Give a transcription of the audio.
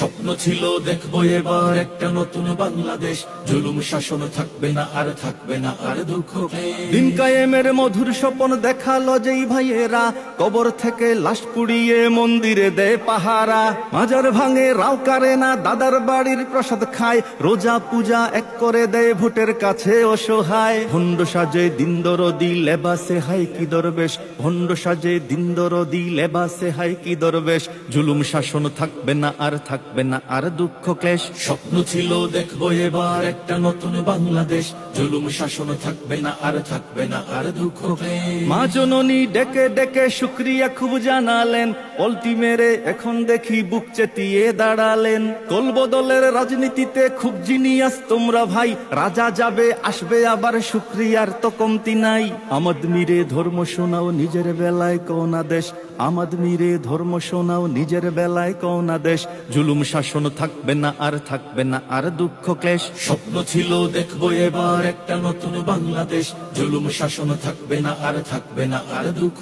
স্বপ্ন ছিল দেখবো এবার একটা নতুন বাংলাদেশ, জুলুম শাসন থাকবে না আর থাকবে না আর দুঃখ। দিন কায়েমের মধুর স্বপ্ন দেখালো যেই ভাইয়েরা, কবর থেকে লাশ পুড়িয়ে মন্দিরে দেয় পাহারা। মাজার ভাঙে রাও কারে না, দাদার বাড়ির প্রসাদ খায়, রোজা পূজা এক করে দেয় ভোটের কাছে অসহায়। ভণ্ড সাজে দিন দরদি লেবাসে হাই কি দরবেশ, ভণ্ড সাজে দিন দরদি লেবাসে হাই কি দরবেশ। জুলুম শাসন থাকবে না আর থাকবে না আর দুঃখ ক্লেশ। স্বপ্ন ছিল দেখবো এবার একটা নতুন বাংলাদেশ, জুলুম শাসন থাকবে না আর থাকবে না আর দুঃখ। মা জননী ডেকে ডেকে শুক্রিয়া খুব জানালেন, পল্টি মেরে এখন দেখি বুক চেতিয়ে দাঁড়ালেন। কল বদলের রাজনীতিতে খুব জিনিয়াস তোমরা ভাই, রাজা যাবে আসবে আবার শুক্রিয়ার তো কমতি নাই। আমদ মিরে ধর্ম শোনাও নিজের বেলায় কোনা দেশ, আমদ মিরে ধর্ম শোনাও নিজের বেলায় কোনা দেশ। জুলুম শাসন থাকবে না আর থাকবে না আর দুঃখ ক্লেশ। স্বপ্ন ছিল দেখবো এবার একটা নতুন বাংলাদেশ, জুলুম শাসন থাকবে না আর থাকবে না আর দুঃখ।